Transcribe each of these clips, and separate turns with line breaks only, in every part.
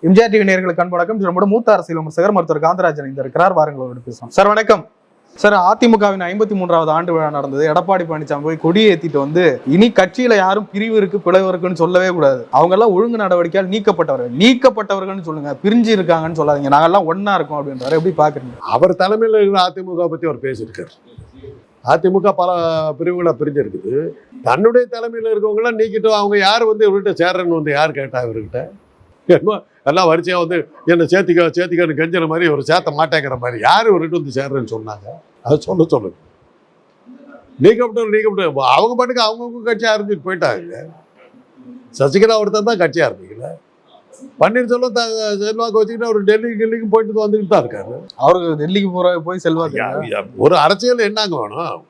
MGR TV நேயர்களுக்கு அன்பு வணக்கம். நம்முடைய மூத்த அரசியல் விமர்சகர் மருத்துவர் காந்தராஜன் இந்த இருக்கிறார். வாருங்களோடு பேசலாம். சார் வணக்கம். சார், அதிமுகவின் 53வது ஆண்டு விழா நடந்தது. எடப்பாடி பழனிசாமி போய் கொடியை ஏற்றிட்டு வந்து இனி கட்சியில யாரும் பிரிவு இருக்கு பிளவு இருக்குன்னு சொல்லவே கூடாது, அவங்க எல்லாம் ஒழுங்கு நடவடிக்கையால் நீக்கப்பட்டவர்கள் சொல்லுங்க, பிரிஞ்சு இருக்காங்கன்னு சொல்லாதீங்க, நாங்கெல்லாம் ஒன்னா இருக்கோம் அப்படின்றாரு. எப்படி பாக்குறீங்க?
அவர் தலைமையில் இருக்கிற அதிமுக பத்தி அவர் பேசியிருக்காரு. அதிமுக பல பிரிவுகளை பிரிஞ்சிருக்குது. தன்னுடைய தலைமையில் இருக்கவங்களாம் நீக்கிட்டு அவங்க யார் வந்து இவர்கிட்ட சேர்றன்னு வந்து யார் கேட்டா இவர்கிட்ட? எல்லாம் வரிசையாக வந்து என்னை சேர்த்திக்கன்னு கெஞ்சிற மாதிரி ஒரு சேர்த்த மாட்டேங்கிற மாதிரி யார் இவர்கிட்ட வந்து சேர்றேன்னு சொன்னாங்க? அதை சொல்லுங்க. நீக்கப்பட்டு அவங்க பாட்டுக்கு அவங்கவுங்க கட்சி ஆரம்பிச்சுட்டு போயிட்டாங்க. சசிகலா ஒருத்தர் தான் கட்சி ஆரம்பிக்கல. பன்னீர்செல்வம் செல்வாக்கு வச்சுக்கிட்டு அவர் டெல்லிக்கு போயிட்டு வந்துக்கிட்டு தான் இருக்காரு.
அவருக்கு டெல்லிக்கு போய் செல்வாக்கு
ஒரு அரசியல் என்னங்க வேணும்?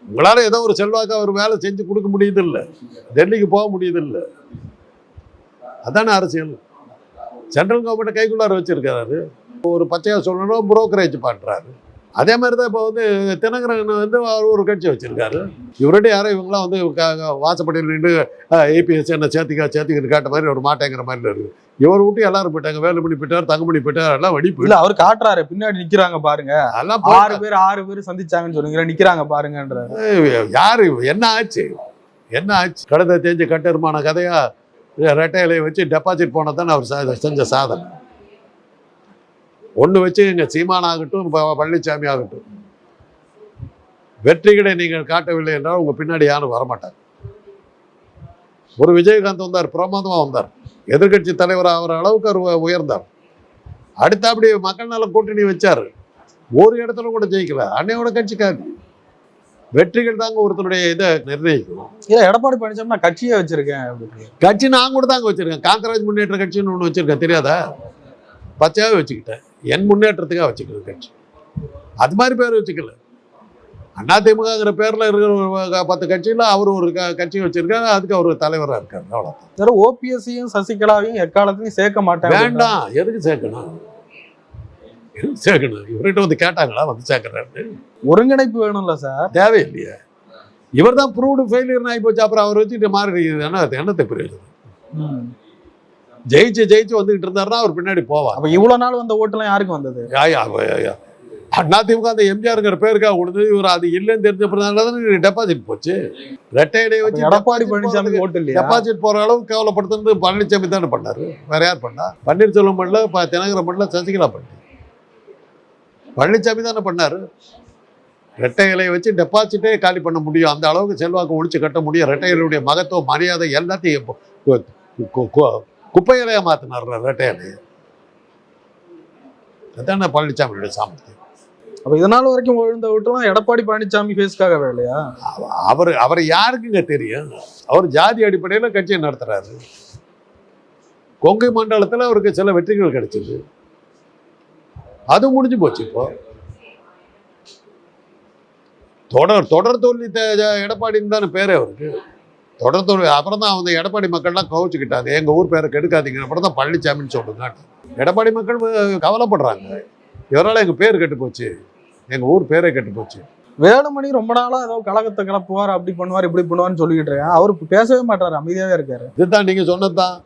உங்களால் ஏதோ ஒரு செல்வாக்கு அவர் வேலை செஞ்சு கொடுக்க முடியுது இல்லை, டெல்லிக்கு போக முடியுது இல்லை. அதானே அரசியல். சென்ட்ரல் கவர்மெண்ட்டை கைக்குள்ளார வச்சிருக்கிறாரு. ஒரு பச்சையாக சொல்லணும், புரோக்கரேஜ் பண்ணுறாரு. அதே மாதிரி தான் இப்போ வந்து தினகரன் வந்து அவர் ஒரு கட்சி வச்சிருக்காரு. இவருடைய யாரும் இவங்களாம் வந்து வாசப்படியில் நின்று ஏபிஎஸ் என்ன சேர்த்திக்கிட்டு கேட்ட மாதிரி ஒரு மாட்டேங்கிற மாதிரி இருக்குது. இவர் விட்டு எல்லாரும் போயிட்டாங்க. வேலுமணி போயிட்டார், தங்கமணி போயிட்டார், எல்லாம் வெடிப்பு.
இல்ல அவர் காட்டுறாரு, பின்னாடி நிக்கிறாங்க பாருங்க, எல்லாம் 6 பேர் சந்திச்சாங்கன்னு சொல்லுங்க, நிக்கிறாங்க பாருங்கன்ற.
யாரு என்ன ஆச்சு? கடந்த தேஞ்ச கட்டருமான கதையா ரெட்டை இலையை வச்சு டெபாசிட் போனதான் அவர் செஞ்ச சாதனை. ஒன்று வச்சு எங்கள் சீமான் ஆகட்டும், பழனிசாமி ஆகட்டும், வெற்றிகளை நீங்கள் காட்டவில்லை என்றால் உங்கள் பின்னாடி யாரும் வரமாட்டாங்க. ஒரு விஜயகாந்த் வந்தார், பிரமாதமாக வந்தார், எதிர்கட்சி தலைவர் ஆகிற அளவுக்கு அவர் உயர்ந்தார். அடுத்த அப்படி மக்கள் நல கூட்டணி வச்சார், ஒரு இடத்துல கூட ஜெயிக்கல. அன்னையோட கட்சிக்காரு வெற்றிகள் தாங்க ஒருத்தருடைய இதை நிர்ணயிக்கும்.
இல்லை, எடப்பாடி பழனிசாமி நான் கட்சியே வச்சிருக்கேன்.
கட்சி நான் கூட தாங்க வச்சிருக்கேன். காங்கிரஸ் முன்னேற்ற கட்சின்னு ஒன்று வச்சிருக்கேன், தெரியாதா? பச்சையாகவே வச்சுக்கிட்டேன். என் முன்னேற்றத்துக்காக வச்சுக்கிறது கட்சி. அது மாதிரி பேர் வச்சுக்கல. அதிமுகங்கிற பேரில் இருக்கிற ஒரு 10 கட்சியில் அவர் ஒரு கட்சி வச்சிருக்காரு, அதுக்கு அவர் தலைவராக இருக்காரு. அவ்வளோதான்.
ஓபிஎஸ்ஸையும் சசிகலாவையும் எக்காலத்தையும் சேர்க்க மாட்டேன்.
வேண்டாம், எதுக்கு சேர்க்கணும்? இவர்கிட்ட வந்து கேட்டாங்களா வந்து சேர்க்கறாரு?
ஒருங்கிணைப்பு வேணும்ல சார்?
தேவையில்லையே. இவர் தான் ப்ரூவ்டு ஃபெயிலியர் ஆகி போச்சு. அப்புறம் அவர் வச்சுட்டு மாறி என்னத்தை பிரயோஜனம்? ஜெயிச்சு வந்துகிட்டு இருந்தாருன்னா அவர் பின்னாடி போவார்.
அப்ப இவ்வளவு நாள் வந்த ஓட்டுலாம் யாருக்கு வந்தது?
அதிமுக அந்த எம்ஜிஆருங்கிற பேருக்காக கொடுத்து இவர் அது இல்லைன்னு தெரிஞ்ச டெபாசிட் போச்சு. ரெட்டை இடையை வச்சு
எடப்பாடி பழனிசாமி ஓட்டு இல்லையா?
டெபாசிட் போற அளவுக்கு கேவலப்படுத்துறது பழனிசாமி தானே பண்ணாரு. வேற யார் பண்ணா? பன்னீர்செல்வம் பண்ணல, தினகரன் பண்ணல, சசிகலா பண்ணல, பழனிசாமி தானே பண்ணாரு. ரெட்டை இலையை வச்சு டெபாசிட்டே காலி பண்ண முடியும். அந்த அளவுக்கு செல்வாக்கு ஒழிச்சு கட்ட முடியும். ரெட்டை இலையுடைய மகத்துவம், மரியாதை எல்லாத்தையும் குப்பை இலையா மாத்தினார் ரெட்டை இலையை. அதுதானே பழனிசாமியுடைய சாமர்த்தியம்.
அப்ப இதனால வரைக்கும் விழுந்த விட்டுலாம் எடப்பாடி பழனிசாமி ஃபேஸ்க்காகவே இல்லையா?
அவர் யாருக்குங்க தெரியும்? அவர் ஜாதி அடிப்படையில் கட்சியை நடத்துறாரு. கொங்கை மண்டலத்தில் அவருக்கு சில வெற்றிகள் கிடைச்சது, அது முடிஞ்சு போச்சு. இப்போ தொடர் தோல்வி எடப்பாடின்னு தானே பேரே அவருக்கு. தொடர் தோல்வி. அப்புறம் தான் அவங்க எடப்பாடி மக்கள்லாம் கவச்சிக்கிட்டாங்க, எங்கள் ஊர் பேரை கெடுக்காதீங்க, அப்புறம் தான் பழனிசாமின்னு சொல்லுங்க. எடப்பாடி மக்கள் கவலைப்படுறாங்க, இவரால் எங்கள் பேர் கெட்டு போச்சு, எங்கள் ஊர் பேரே கெட்டு போச்சு.
வேலுமணி ரொம்ப நாளாக ஏதோ கழகத்தை கிளப்புவார், அப்படி பண்ணுவார், இப்படி பண்ணுவார்னு சொல்லிக்கிட்டு இருக்கேன். அவரு பேசவே மாட்டாரு, அமைதியாகவே இருக்காரு.
இதுதான் நீங்கள் சொன்னதுதான்.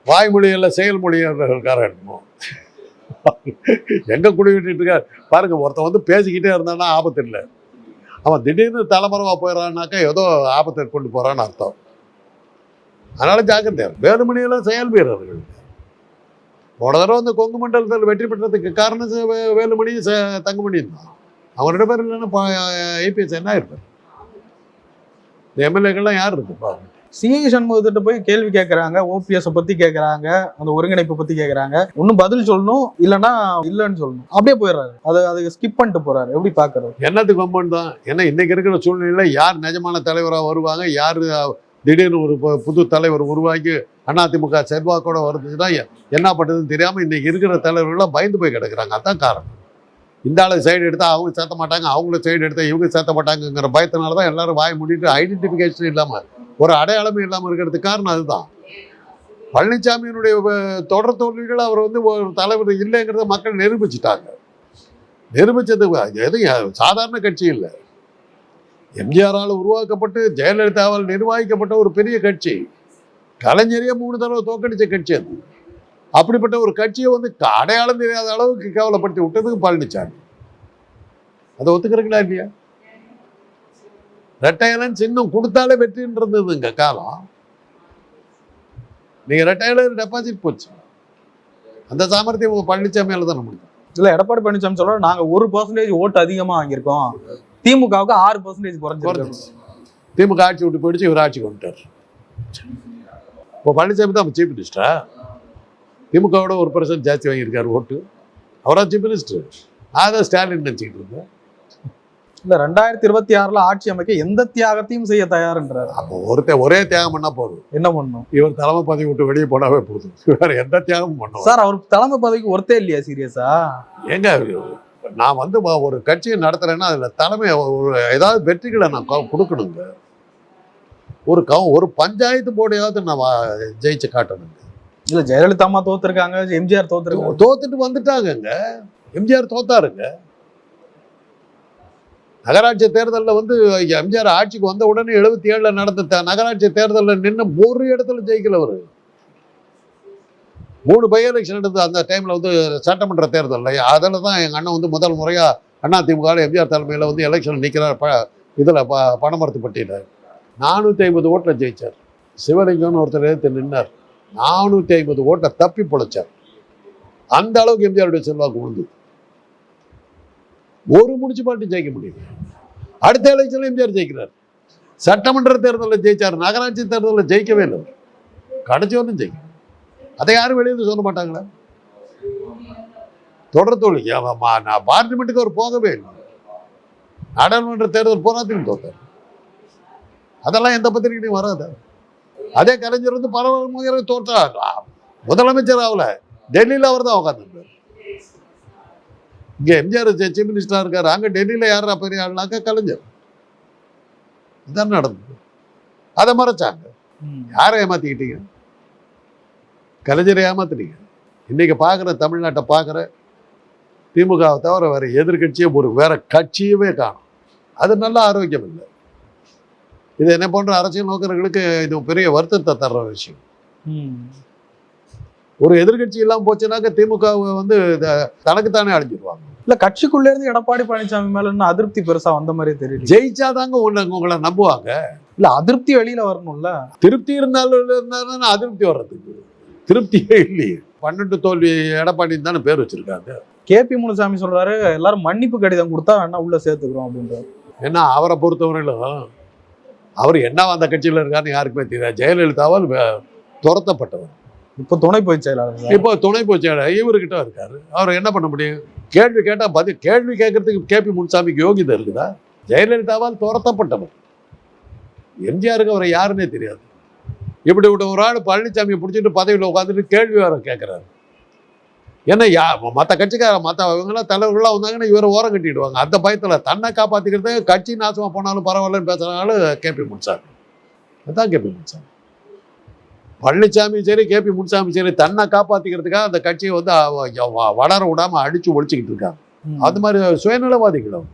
வாய்மொழியில் செயல்மொழியாக இருக்காரு. எங்க குடி விட்டுட்டு இருக்காரு பாருங்க. ஒருத்தன் வந்து பேசிக்கிட்டே இருந்தான்னா ஆபத்து இல்லை, அவன் திடீர்னு தலைமறைவா போயிடறான்னாக்கா ஏதோ ஆபத்தை கொண்டு போறான்னு அர்த்தம். அதனால ஜாக்கிரதை. வேலுமணியெல்லாம் செயல் வீரர்கள். போன தடவை வந்து கொங்கு மண்டலத்தில் வெற்றி பெற்றதுக்கு காரணம் வேலுமணி தங்கமணியும் தான். அவங்க 2 பேர் இல்லைன்னா ஏபிஎஸ் என்ன இருப்பார்? இந்த எம்எல்ஏக்கள்லாம் யார் இருக்குப்பா?
சிஐ சண்முகத்திட்ட போய் கேள்வி கேட்கறாங்க, ஓபிஎஸ் பத்தி கேட்கறாங்க, அந்த ஒருங்கிணைப்பு பத்தி கேட்கறாங்க. ஒன்னும் பதில் சொல்லணும், இல்லைன்னா இல்லைன்னு சொல்லணும். அப்படியே போயிடுறாரு, அதை ஸ்கிப் பண்ணிட்டு போறாரு. எப்படி பாக்குறது?
என்னத்துக்கு கம்பன் தான். ஏன்னா இன்னைக்கு இருக்கிற சூழ்நிலையில யார் நிஜமான தலைவராக வருவாங்க, யார் திடீர்னு ஒரு புது தலைவர் உருவாக்கி அதிமுக செல்வாக்கோட வருதுன்னா என்ன பண்ணுறதுன்னு தெரியாமல் இன்னைக்கு இருக்கிற தலைவர்கள்லாம் பயந்து போய் கிடக்குறாங்க. அதான் காரணம். இந்த ஆளு சைடு எடுத்தால் அவங்க சேர்த்த மாட்டாங்க, அவங்கள சைடு எடுத்தால் இவங்க சேர்த்த மாட்டாங்கிற பயத்தினால தான் எல்லாரும் வாய் மூடிட்டு ஐடென்டிஃபிகேஷன் இல்லாமல், ஒரு அடையாளமே இல்லாமல் இருக்கிறதுக்கு காரணம் அதுதான். பழனிசாமியினுடைய தொடர் தோல்விகள் அவர் வந்து ஒரு தலைவர் இல்லைங்கிறத மக்கள் நிரூபிச்சுட்டாங்க. நிரூபித்தது எதுவும் சாதாரண கட்சி இல்லை. எம்ஜிஆரால் உருவாக்கப்பட்டு ஜெயலலிதாவால் நிர்வகிக்கப்பட்ட ஒரு பெரிய கட்சி. கலைஞரையே 3 தடவை தோக்கடிச்ச கட்சி அது. அப்படிப்பட்ட ஒரு கட்சியை வந்து அடையாளம் தெரியாத அளவுக்கு கேவலப்படுத்தி விட்டதுக்கு பழனிசாமி. அதை ஒத்துக்கிறீங்களா இல்லையா? ரெட்டையலன் சின்னம் கொடுத்தாலே வெற்றின்றதுங்க காலம். நீங்க ரெட்டையலன் டெபாசிட் போச்சு. அந்த சாமர்த்தியம் உங்க பழனிசாமியால தான் முடியும்.
இல்ல எடப்பாடி பழனிசாமி சொல்ற நாங்க 1% ஓட்டு அதிகமா வாங்கியிருக்கோம், திமுகவுக்கு 6% குறைஞ்சிருக்கு.
திமுக ஆட்சி விட்டு போயிடுச்சு, இவர் ஆட்சிக்கு வந்துட்டார். இப்போ பழனிசாமி தான் சீஃப் மினிஸ்டரா? திமுகவோட 1% ஜாஸ்தி வாங்கியிருக்காரு ஓட்டு. அவரா சீஃப் மினிஸ்டர்? நான் தான் ஸ்டாலின் நினைச்சிக்கிட்டு இருந்தேன்.
இல்ல 2026 ஆட்சி அமைக்க எந்த தியாகத்தையும் செய்ய தயார்ன்றாரு.
அப்போ ஒரே தியாகம் பண்ணா போதும்.
என்ன பண்ணும்?
இவர் தலைமை பதவி விட்டு வெளியே போனாவே போதும், வேற எந்த தியாகமும் பண்ணுவோம்.
சார் அவர் தலைமை பதவிக்கு ஒருத்தே இல்லையா சீரியஸா?
ஏங்க நான் வந்து ஒரு கட்சியை நடத்துறேன்னா அதுல தலைமை ஏதாவது வெற்றிகளை நான் கொடுக்கணுங்க. ஒரு பஞ்சாயத்து போர்டையாவது நான் ஜெயிச்சு காட்டணுங்க.
இல்ல ஜெயலலிதா அம்மா தோத்துருக்காங்க, எம்ஜிஆர் தோத்துருக்காங்க.
தோத்துட்டு வந்துட்டாங்கங்க. எம்ஜிஆர் தோத்தாருங்க. நகராட்சி தேர்தலில் வந்து எம்ஜிஆர் ஆட்சிக்கு வந்த உடனே 77 நடந்த நகராட்சி தேர்தலில் நின்று ஒரு இடத்துல ஜெயிக்கல. அவரு 3 பை எலெக்ஷன் எடுத்து அந்த டைம்ல வந்து சட்டமன்ற தேர்தலில் அதில் தான் எங்கள் அண்ணன் வந்து முதல் முறையா அதிமுக எம்ஜிஆர் தலைமையில் வந்து எலெக்ஷன் நிற்கிறார். இதில் பணமரத்துப்பட்டியில் 450 ஓட்டில் ஜெயிச்சார். சிவலிங்கம்னு ஒருத்தர் எடுத்து நின்னார். 450 ஓட்டை தப்பி பொழைச்சார். அந்த அளவுக்கு எம்ஜிஆருடைய செல்வாக்கு உண்டு. ஒரு முனிசிபாலிட்டி ஜெயிக்க முடியும். அடுத்த எலெக்ஷன்ல எம்ஜிஆர் ஜெயிக்கிறார். சட்டமன்ற தேர்தலில் ஜெயிச்சார், நகராட்சி தேர்தலில் ஜெயிக்கவே இல்லை. கடைசி ஒன்றும் ஜெயிக்க. அதை யாரும் வெளியில் சொல்ல மாட்டாங்களா? தொடர் தோல்வி. நான் பார்லிமெண்ட்டுக்கு அவர் போகவே இல்லை. நாடாளுமன்ற தேர்தல் போராட்டத்தில் தோத்தார். அதெல்லாம் எந்த பத்திரிகையும் வராது. அதே கலைஞர் வந்து பல முறை தோற்றார். முதலமைச்சர் ஆகல, டெல்லியில் அவர் தான் உட்காந்துருந்தார். இங்க எம்ஜிஆர் சீஃப் மினிஸ்டரா இருக்காரு, அங்க டெல்லியில யாரா பெரிய ஆளுனாக்க கலைஞர். இதான் நடந்தது. அதை மறைச்சாங்க. யாரை ஏமாத்திக்கிட்டீங்க? கலைஞரை ஏமாத்திட்டீங்க. இன்னைக்கு பார்க்குற தமிழ்நாட்டை பார்க்குற திமுகவை தவிர வேற எதிர்கட்சியே வேற கட்சியவே காணும். அது நல்ல ஆரோக்கியம் இல்லை. இது என்ன போன்ற அரசியல் நோக்கர்களுக்கு இது பெரிய வருத்தத்தை தர்ற விஷயம். ஒரு எதிர்கட்சி இல்லாமல் போச்சுனாக்க திமுக வந்து தனக்குத்தானே அழிஞ்சிருவாங்க.
இல்ல கட்சிக்குள்ளே இருந்து எடப்பாடி பழனிசாமி மேல இன்னும் அதிருப்தி பெருசா வந்த மாதிரி தெரியல.
ஜெயிச்சாதாங்க உங்களை நம்புவாங்க.
இல்ல அதிருப்தி வெளியில வரணும்ல.
திருப்தி இருந்தாலும் அதிருப்தி வர்றதுக்கு திருப்தியே இல்லையே. 12 தோல்வி எடப்பாடின்னு தானே பேர் வச்சிருக்காங்க.
கேபி முனுசாமி சொல்றாரு எல்லாரும் மன்னிப்பு கடிதம் கொடுத்தா வேணா உள்ள சேர்த்துக்கிறோம் அப்படின்றாரு.
ஏன்னா அவரை பொறுத்தவரையிலும் அவர் என்ன அந்த கட்சியில் இருக்காருன்னு யாருக்குமே தெரியாது. ஜெயலலிதாவால் துரத்தப்பட்டவர். இப்போ துணை பொதுச் செயலாளர் இவர்கிட்ட இருக்காரு. அவர் என்ன பண்ண முடியும்? கேள்வி கேட்டா பதில். கேள்வி கேட்கறதுக்கு கேபி முனுசாமிக்கு யோகிதை இருக்குதா? ஜெயலலிதாவால் துரத்தப்பட்டவர். எம்ஜிஆருக்கு அவரை யாருன்னே தெரியாது. இப்படி ஒரு ஆள் பழனிசாமியை பிடிச்சிட்டு பதவியில் உட்காந்துட்டு கேள்வி வேற கேட்கிறாரு. ஏன்னா மற்ற கட்சிக்கார இவங்கெல்லாம் தலைவர்கள்லாம் வந்தாங்கன்னா இவரை ஓரம் கட்டிடுவாங்க. அந்த பயத்தில் தன்னை காப்பாற்றிக்கிறது, கட்சி நாசமாக போனாலும் பரவாயில்லன்னு பேசுறதுனால கேபி முனுசாமி. அதுதான் கேபி முனுசாமி. பழனிசாமி சரி, கேபி முனுசாமி சரி, தன்னை காப்பாற்றிக்கிறதுக்காக அந்த கட்சியை வந்து வளர விடாம அடிச்சு ஒழிச்சுக்கிட்டு இருக்காங்க. அது மாதிரி சுயநலவாதிகள்.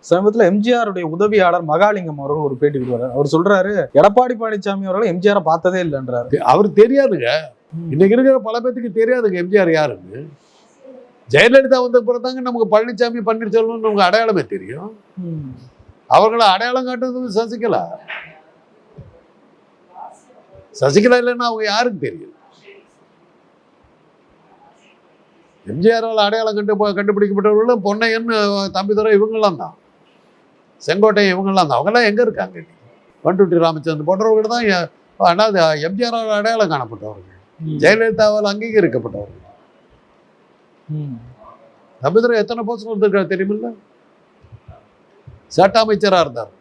சமீபத்தில் எம்ஜிஆருடைய உதவியாளர் மகாலிங்கம் அவர்கள் ஒரு பேட்டி கொடுக்குறாரு. அவர் சொல்றாரு எடப்பாடி பழனிசாமி அவர்கள் எம்ஜிஆரை பார்த்ததே இல்லைன்றாரு.
அவர் தெரியாதுங்க. இன்னைக்கு இருக்கிற பல பேத்துக்கு தெரியாதுங்க எம்ஜிஆர் யாருன்னு. ஜெயலலிதா வந்த பிறந்தாங்க நமக்கு பழனிசாமி பன்னீர்செல்வம் நமக்கு அடையாளமே தெரியும். அவர்களை அடையாளம் காட்டுறது சசிகலா. சசிகலா இல்லைன்னா அவங்க யாருக்கு தெரியும்? எம்ஜிஆரால் அடையாளம் கண்டுபிடிக்கப்பட்டவர்களும் பொன்னையன், தம்பிதுரை இவங்கெல்லாம் தான், செங்கோட்டையன் இவங்கெல்லாம் தான். அவங்கெல்லாம் எங்க இருக்காங்க? பண்ருட்டி ராமச்சந்திரன் போன்றவர்கள் தான் எம்ஜிஆரால் அடையாளம் காணப்பட்டவர்கள், ஜெயலலிதாவால் அங்கீகரிக்கப்பட்டவர்கள். தம்பிதுரை எத்தனை போஸ்ட் வந்திருக்காரு தெரியுமில்ல? சட்ட அமைச்சராக இருந்தார்,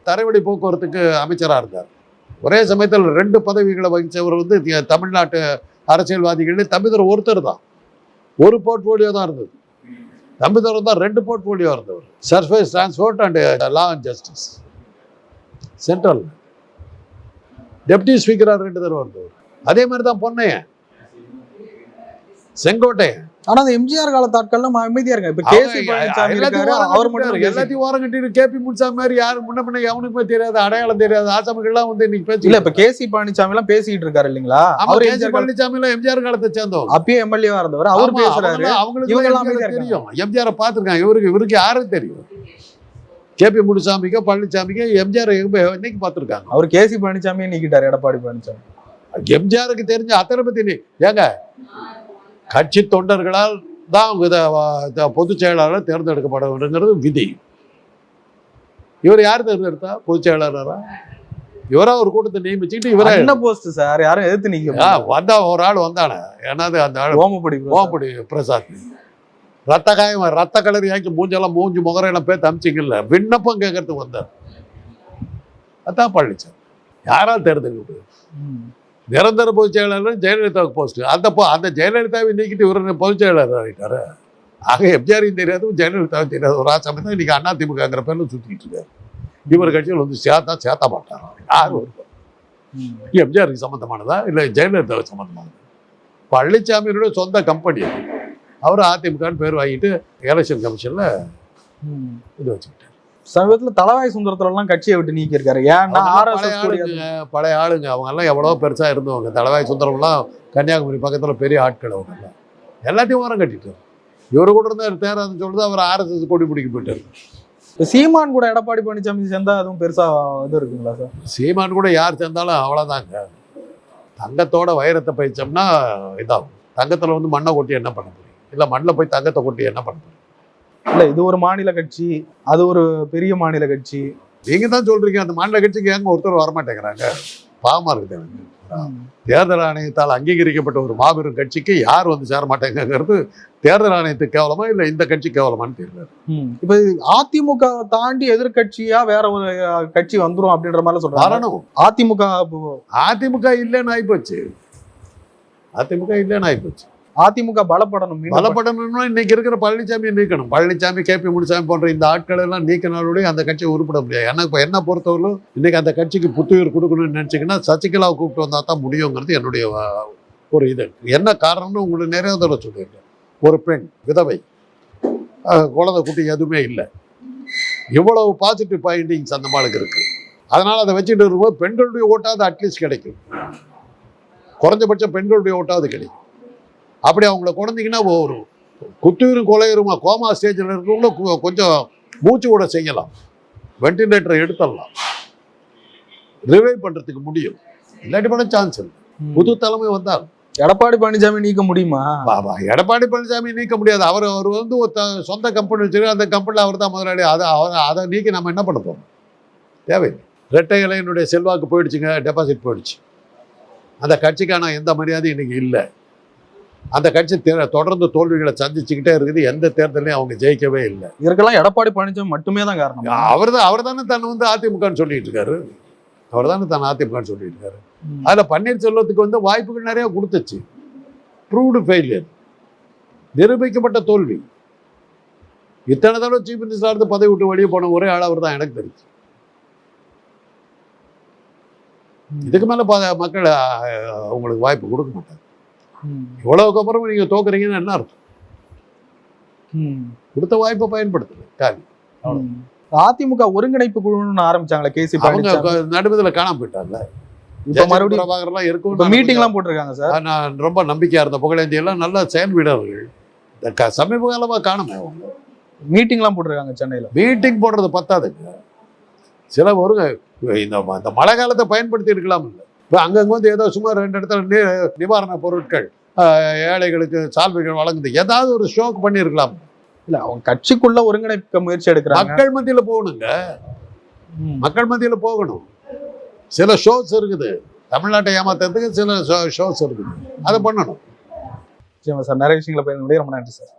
தரைவழி போக்குவரத்துக்கு அமைச்சராக இருந்தார். ஒரே சமயத்தில் 2 பதவிகளை வகித்தவர் வந்து தமிழ்நாட்டு அரசியல்வாதிகள் தம்பிதுரை ஒருத்தர் தான். ஒரு போர்ட்போலியோ தான் இருந்தது. தம்பிதுரை தான் 2 போர்ட்போலியோ இருந்தவர். Surface transport and law and justice central. Deputy ஸ்பீக்கராக 2 தடவை இருந்தவர். அதே மாதிரி தான் பொன்னையன். செங்கோட்டையன்.
ஆனா அந்த எம்ஜிஆர் காலத்து ஆட்கள்லாம் அமைதியா இருக்காங்க. இப்ப கேசி பழனிசாமி இருக்காரு, அவர் மட்டும்
எல்லாத்தையும் ஓரம் கட்டிட்டு கேபி முனுசாமி மாதிரி யாரு முன்ன பின்ன எவனுக்குமே தெரியாது, அடையாளம் தெரியாது ஆசாமிகள்லாம் வந்து இன்னைக்கு பேச்சு
இல்ல. இப்ப கேசி பழனிசாமி எல்லாம் பேசிட்டு இருக்காரு இல்லீங்களா?
அவர் கேசி பழனிசாமி எல்லாம் எம்ஜிஆர் காலத்தை சேர்ந்தவங்க,
அப்பயே எம்எல்ஏவா இருந்தவர், அவர் பேசுறாரு.
அவங்களுக்கு தெரியும், எம்ஜிஆர் பாத்துருக்காங்க. இவருக்கு யாருக்கு தெரியும்? கேபி முனுசாமிக்கோ பழனிசாமிக்கோ எம்ஜிஆர் இன்னைக்கு பாத்துருக்காங்க.
அவர் கேசி பழனிசாமியை நீக்கிட்டாரு எடப்பாடி பழனிசாமி.
எம்ஜிஆருக்கு தெரிஞ்ச அத்தனை பத்தி ஏங்க கட்சி தொண்டர்களால் தான் பொதுச் செயலாளர் தேர்ந்தெடுக்கப்படுங்கிறது விதி. இவர் யார் தேர்ந்தெடுத்தா பொதுச் செயலாளரா? இவரா ஒரு கூட்டத்தை நியமிச்சுட்டு இவரா
என்ன போஸ்ட் சார்? யாரும் எதிர்த்து நீங்க
வந்தா ஒரு ஆள் வந்தானே, என்னது அந்த ஆள் ஓமப்படி பிரசாத். ரத்த காயம் ரத்த கலரி ஆக்கி மூஞ்சி முகரையெல்லாம் பேத்து அமிச்சிங்கல்ல, விண்ணப்பம் கேட்கறதுக்கு வந்தார். அதான் பழனிசாமி. யாரால் தேர்ந்தெடுக்க நிரந்தர பொதுச் செயலாளர் ஜெயலலிதாவுக்கு போஸ்ட். அந்த ஜெயலலிதாவை நீக்கிட்டு இவர் பொதுச் செயலாளர் ஆகிட்டாரு. ஆக எம்ஜிஆரையும் தெரியாது, ஜெயலலிதாவும் தெரியாது. ஒரு ஆசாமி தான் இன்னைக்கு அதிமுகங்கிற பேர்ல சுத்திட்டு இருக்காரு. இவர் கட்சியில் வந்து சேர்த்த மாட்டாரா? யாரும் இருக்கும். எம்ஜிஆருக்கு சம்பந்தமானதா இல்லை ஜெயலலிதாவுக்கு சம்பந்தமானதா? பழனிசாமியோட சொந்த கம்பெனி. அவர் அதிமுகன்னு பேர் வாங்கிட்டு எலெக்ஷன் கமிஷன்ல இது வச்சுக்கிட்டார்.
சமீபத்துல தலவாய் சுந்தரத்துல எல்லாம் கட்சியை விட்டு நீக்கி இருக்காரு. ஏன்னா
பழைய ஆளுங்க அவங்க எல்லாம் எவ்வளவோ பெருசா இருந்தவங்க. தலவாய் சுந்தரம் எல்லாம் கன்னியாகுமரி பக்கத்துல பெரிய ஆட்கள். அவங்க எல்லாம் எல்லாத்தையும் ஓரம் கட்டிட்டார். இவரு கூட இருந்தார் தேராதுன்னு சொல்லிட்டு அவர் RSS கொடி பிடிக்க போயிட்டாரு.
சீமான் கூட எடப்பாடி பழனிசாமி சேர்ந்தா அதுவும் பெருசா இது இருக்குங்களா சார்?
சீமான் கூட யார் சேர்ந்தாலும் அவ்வளவுதாங்க. தங்கத்தோட வைரத்தை பயிச்சோம்னா இதாகும். தங்கத்துல வந்து மண்ணை கொட்டி என்ன பண்ண முடியும்? இல்ல மண்ணில் போய் தங்கத்தை கொட்டி என்ன பண்ண முடியும்?
இல்ல, இது ஒரு மாநில கட்சி, அது ஒரு பெரிய மாநில கட்சி.
நீங்க தான் சொல்றீங்க அந்த மாநில கட்சிக்கு ஏங்க ஒருத்தர் வரமாட்டேங்கிறாங்க? பாவமா இருக்குது. தேர்தல் ஆணையத்தால் அங்கீகரிக்கப்பட்ட ஒரு மாபெரும் கட்சிக்கு யார் வந்து சேர மாட்டேங்கிறது தேர்தல் ஆணையத்துக்கு கேவலமா இல்ல இந்த கட்சி கேவலமான்னு தெரியல.
இப்ப அதிமுக தாண்டி எதிர்கட்சியா வேற ஒரு கட்சி வந்துரும் அப்படின்ற மாதிரி சொல்றாங்க. அதிமுக
இல்லைன்னு ஆயிப்போச்சு.
அதிமுக பலப்படணும்னா
இன்னைக்கு இருக்கிற பழனிசாமியை நீக்கணும். பழனிசாமி கேபி முனுசாமி போன்ற இந்த ஆட்கள் எல்லாம் நீக்கினாலுடைய அந்த கட்சியை உருப்பிட முடியாது. எனக்கு என்ன பொறுத்தவரைக்கும் இன்னைக்கு அந்த கட்சிக்கு புத்துயிர் கொடுக்கணும்னு நினைச்சிங்கன்னா சசிகலாவை கூப்பிட்டு வந்தா தான் முடியுங்கிறது என்னுடைய ஒரு இது. என்ன காரணம்னு உங்களுக்கு நிறைய தடவை சொல்லியிருக்கேன். ஒரு பெண் விதவை, குழந்தை குட்டி எதுவுமே இல்லை. இவ்வளவு பாசிட்டிவ் பாயிண்டிங்ஸ் அந்த மாளுக்கு இருக்கு. அதனால அதை வச்சுட்டு இருக்கும்போது பெண்களுடைய ஓட்டாவது அட்லீஸ்ட் கிடைக்கும். குறைஞ்சபட்சம் பெண்களுடைய ஓட்டாவது கிடைக்கும். அப்படி அவங்கள குழந்தைங்கன்னா ஒரு குத்துயிரும் கொலையுருமா கோமா ஸ்டேஜில் இருக்கவங்கள கொஞ்சம் மூச்சு கூட செய்யலாம், வெண்டிலேட்டரை எடுத்துடலாம், ரிவைவ் பண்ணுறதுக்கு முடியும். இல்லாட்டி பண்ண சான்ஸ் இல்லை. புது தலைமை வந்தால்
எடப்பாடி பழனிசாமி நீக்க முடியுமா?
எடப்பாடி பழனிசாமி நீக்க முடியாது. அவர் வந்து ஒரு சொந்த கம்பெனி வச்சிருக்க, அந்த கம்பெனியில் அவர் தான் முதலாளி. அதை நீக்கி நம்ம என்ன பண்ண போகிறோம்? தேவையில்லை. இரட்டை இலையினுடைய செல்வாக்கு போயிடுச்சுங்க, டெபாசிட் போயிடுச்சு. அந்த கட்சிக்கான எந்த மரியாதையும் இன்னைக்கு இல்லை. அந்த கட்சி தொடர்ந்து தோல்விகளை சந்திச்சுக்கிட்டே இருக்குது. எந்த தேர்தலையும் அவங்க ஜெயிக்கவே இல்லை.
இதற்கெல்லாம் எடப்பாடி பழனிசாமி மட்டுமே தான் காரணம்.
அவர் தானே தன்னை வந்து அதிமுகன்னு சொல்லிட்டு இருக்காரு. அதிமுகன்னு சொல்லிட்டு இருக்காரு. அதில் பன்னீர்செல்வத்துக்கு வந்து வாய்ப்புகள் நிறைய கொடுத்துச்சு. ப்ரூவ்டு ஃபெயிலியர், நிரூபிக்கப்பட்ட தோல்வி. இத்தனை தடவை சீஃப் மினிஸ்டராக இருந்து பதவி விட்டு வெளியே போன ஒரே ஆள் அவர் தான் எனக்கு தெரிஞ்சு. இதுக்கு மேலே மக்கள் உங்களுக்கு வாய்ப்பு கொடுக்க மாட்டாங்க. இவ்வளவுக்கு அப்புறம் நீங்க தோக்குறீங்கன்னு என்ன அர்த்தம்? கொடுத்த வாய்ப்பை பயன்படுத்துது காலி.
அதிமுக ஒருங்கிணைப்பு குழுன்னு ஆரம்பிச்சாங்களே கேசி
நடுமதுல காணாம போயிட்டார்ல.
இப்ப மறுபடியும் இருக்கும் மீட்டிங் எல்லாம் போட்டிருக்காங்க சார்.
நான் ரொம்ப நம்பிக்கையா இருந்த புகழேந்தி எல்லாம் நல்ல செயல் வீரர்கள் சமீப காலமா காணுமே. அவங்க
மீட்டிங் எல்லாம் போட்டிருக்காங்க சென்னையில.
மீட்டிங் போடுறது பத்தாதுங்க. சில ஒரு இந்த மழை காலத்தை பயன்படுத்தி இருக்கலாம். இல்லை இப்போ அங்கங்கே வந்து ஏதோ சுமார் 2 இடத்துல நிவாரண பொருட்கள் ஏழைகளுக்கு சால்வைகள் வழங்குது, ஏதாவது ஒரு ஷோக்கு பண்ணியிருக்கலாம்.
இல்லை, அவங்க கட்சிக்குள்ள ஒருங்கிணைக்க முயற்சி எடுக்கிறாங்க.
மக்கள் மத்தியில் போகணுங்க, மக்கள் மத்தியில் போகணும். சில ஷோஸ் இருக்குது தமிழ்நாட்டை ஏமாத்துறதுக்கு, சில ஷோஸ் இருக்குது, அதை பண்ணணும்.
சார் நிறைய விஷயங்களை பயன்படுத்தி ரொம்ப நன்றி சார்.